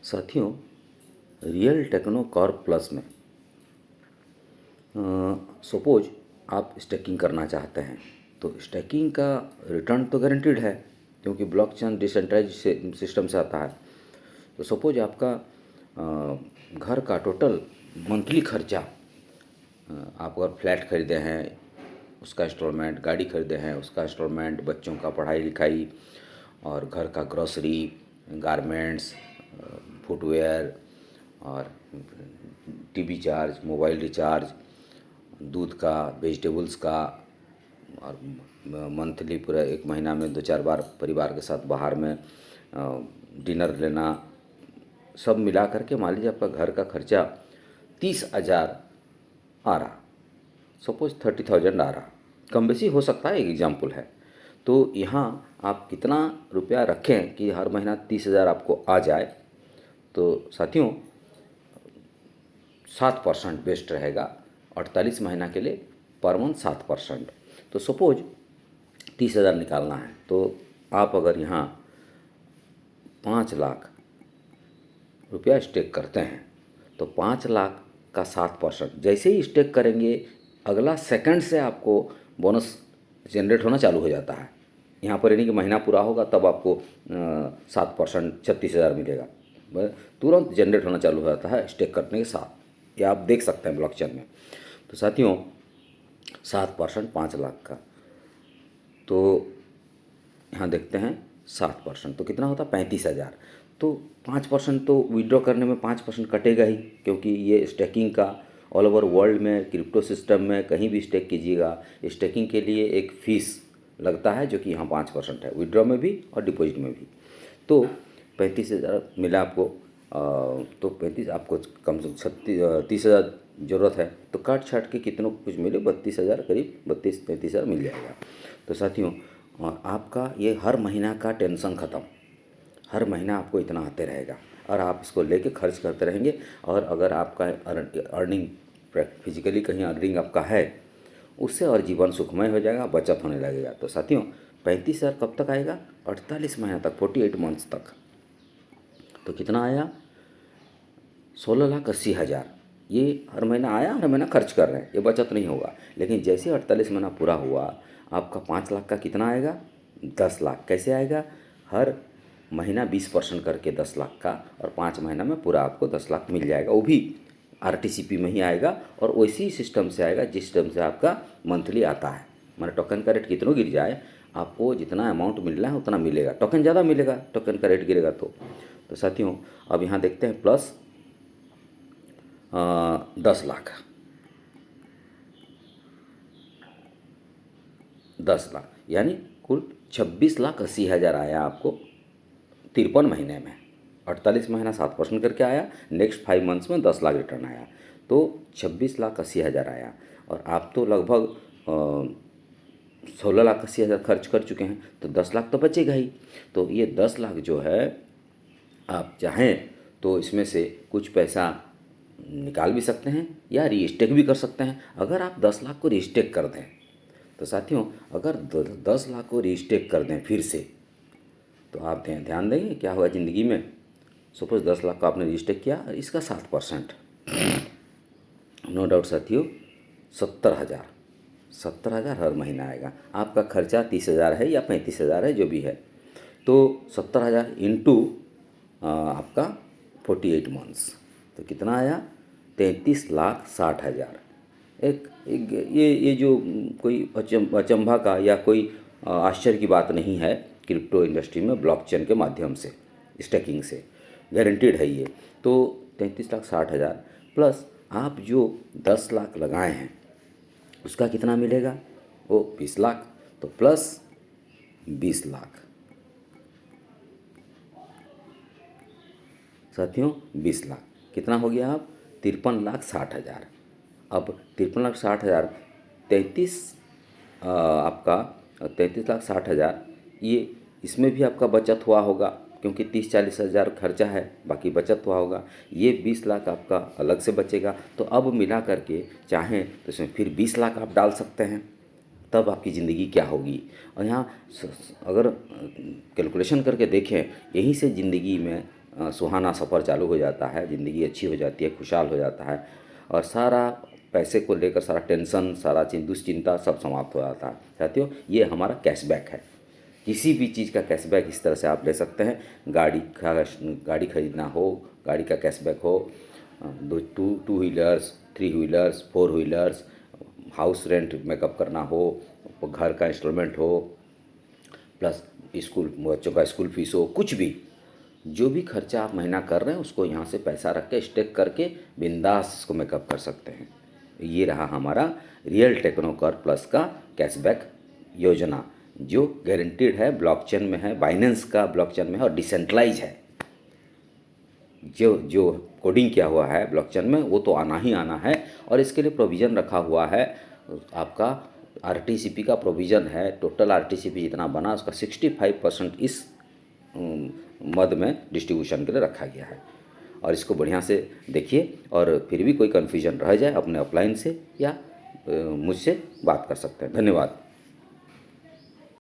साथियों, real techno Corp plus में suppose आप स्टैकिंग करना चाहते हैं तो स्टैकिंग का रिटर्न तो गारंटीड है, क्योंकि ब्लॉकचेन डिसेंट्रलाइज्ड सिस्टम से आता है। तो सपोज आपका घर का टोटल मंथली खर्चा, आप अगर फ्लैट खरीदे हैं उसका इंस्टॉलमेंट, गाड़ी खरीदे हैं उसका इंस्टॉलमेंट, बच्चों का पढ़ाई लिखाई और घर का ग्रोसरी, गारमेंट्स, फुटवेयर और टीवी चार्ज, मोबाइल रिचार्ज, दूध का, वेजिटेबल्स का, और मंथली पूरा एक महीना में 2-4 बार परिवार के साथ बाहर में डिनर लेना, सब मिला करके मान लीजिए आपका घर का खर्चा 30,000 आ रहा, सपोज 30,000 आ रहा, कम बेसी हो सकता है, एक एग्जाम्पल है। तो यहाँ आप कितना रुपया रखें कि हर महीना 30,000 आपको आ जाए। तो साथियों 7% बेस्ट रहेगा, 48 महीना के लिए पर मंथ 7%। तो सपोज 30,000 निकालना है तो आप अगर यहाँ 5 लाख रुपया स्टेक करते हैं तो 5 लाख का 7%, जैसे ही स्टेक करेंगे अगला सेकंड से आपको बोनस जनरेट होना चालू हो जाता है। यहाँ पर यानी कि महीना पूरा होगा तब आपको 7% 36,000 मिलेगा, तुरंत जनरेट होना चालू हो जाता है स्टेक करने के साथ। ये आप देख सकते हैं ब्लॉकचेन में। तो साथियों 7% 5 लाख का, तो यहाँ देखते हैं 7% तो कितना होता है 35,000। तो 5% तो विड्रॉ करने में 5% कटेगा ही, क्योंकि ये स्टेकिंग का ऑल ओवर वर्ल्ड में क्रिप्टो सिस्टम में कहीं भी स्टेक कीजिएगा, स्टेकिंग के लिए एक फ़ीस लगता है जो कि यहाँ 5% है, विड्रॉ में भी और डिपॉजिट में भी। तो 35,000 मिला आपको, तो 35 आपको कम से कम 30,000 ज़रूरत है, तो काट छाट के कितनों कुछ मिले 32,000, करीब 32-33,000 मिल जाएगा। तो साथियों और आपका ये हर महीना का टेंशन ख़त्म, हर महीना आपको इतना आते रहेगा और आप इसको लेके खर्च करते रहेंगे। और अगर आपका अर्निंग फिजिकली कहीं अर्निंग आपका है उससे और जीवन सुखमय हो जाएगा, बचत होने लगेगा। तो साथियों 35,000 कब तक आएगा? 48 महीना तक, 48 मंथ्स तक। तो कितना आया? 16,80,000। ये हर महीना आया, हर महीना खर्च कर रहे हैं, ये बचत नहीं होगा। लेकिन जैसे 48 महीना पूरा हुआ आपका 5 लाख का कितना आएगा? 10 लाख। कैसे आएगा? हर महीना 20% करके 10 लाख का, और 5 महीना में पूरा आपको 10 लाख मिल जाएगा। वो भी आरटीसीपी में ही आएगा और वैसी सिस्टम से आएगा जिस सिस्टम से आपका मंथली आता है। माना टोकन का रेट कितना गिर जाए, आपको जितना अमाउंट मिलना है उतना मिलेगा, टोकन ज़्यादा मिलेगा, टोकन का रेट गिरेगा तो साथियों अब यहाँ देखते हैं प्लस 10 लाख, 10 लाख यानी कुल 26,80,000 आया आपको 53 महीने में। 48 महीना 7% करके आया, नेक्स्ट 5 मंथ्स में 10 लाख रिटर्न आया, तो 26,80,000 आया। और आप तो लगभग 16,80,000 खर्च कर चुके हैं, तो 10 लाख तो बचेगा ही। तो ये 10 लाख जो है आप चाहें तो इसमें से कुछ पैसा निकाल भी सकते हैं या रीस्टेक भी कर सकते हैं। अगर आप 10 लाख को रीस्टेक कर दें तो साथियों अगर 10 लाख को रीस्टेक कर दें फिर से, तो आप ध्यान देंगे क्या होगा ज़िंदगी में। सपोज 10 लाख का आपने रीस्टेक किया, इसका 7%, नो डाउट साथियों 70,000, 70,000 हर महीना आएगा। आपका खर्चा 30,000 है या 35,000 है, जो भी है, तो 70,000 इंटू आपका 48 मंथ्स, तो कितना आया? 33,60,000। एक ये जो कोई अचंभा का या कोई आश्चर्य की बात नहीं है। क्रिप्टो इंडस्ट्री में ब्लॉकचेन के माध्यम से स्टैकिंग से गारंटीड है ये। तो 33,60,000 प्लस आप जो 10 लाख लगाए हैं उसका कितना मिलेगा? वो 20 लाख, तो प्लस 20 लाख साथियों 20 लाख कितना हो गया? आप 53,60,000। अब 53,60,000 33 आपका 33,60,000, ये इसमें भी आपका बचत हुआ होगा क्योंकि 30-40 हज़ार खर्चा है, बाकी बचत हुआ होगा। ये 20 लाख आपका अलग से बचेगा। तो अब मिला करके चाहें तो इसमें फिर 20 लाख आप डाल सकते हैं, तब आपकी ज़िंदगी क्या होगी। और यहाँ अगर कैलकुलेशन करके देखें, यहीं से ज़िंदगी में सुहाना सफ़र चालू हो जाता है, ज़िंदगी अच्छी हो जाती है, खुशहाल हो जाता है और सारा पैसे को लेकर सारा टेंशन, सारा दुश्चिंता सब समाप्त हो जाता है। साथियों, ये हमारा कैशबैक है। किसी भी चीज़ का कैशबैक इस तरह से आप ले सकते हैं। गाड़ी खरीदना हो, गाड़ी का कैशबैक हो, two wheelers, three wheelers, four wheelers, house rent makeup करना हो, घर का इंस्टॉलमेंट हो, प्लस स्कूल बच्चों का स्कूल फीस हो, कुछ भी, जो भी खर्चा आप महीना कर रहे हैं उसको यहाँ से पैसा रख के स्टेक करके बिंदास इसको मेकअप कर सकते हैं। ये रहा हमारा रियल टेक्नोकर प्लस का कैशबैक योजना, जो गारंटीड है, ब्लॉकचेन में है, बाइनेंस का ब्लॉकचेन में है और डिसेंट्रलाइज है। जो जो कोडिंग किया हुआ है ब्लॉकचेन में वो तो आना ही आना है और इसके लिए प्रोविज़न रखा हुआ है। आपका आरटीसीपी का प्रोविज़न है, टोटल आरटीसीपी जितना बना उसका 65% इस मद में डिस्ट्रीब्यूशन के लिए रखा गया है। और इसको बढ़िया से देखिए और फिर भी कोई कन्फ्यूजन रह जाए अपने अपलाइन से या मुझसे बात कर सकते हैं। धन्यवाद।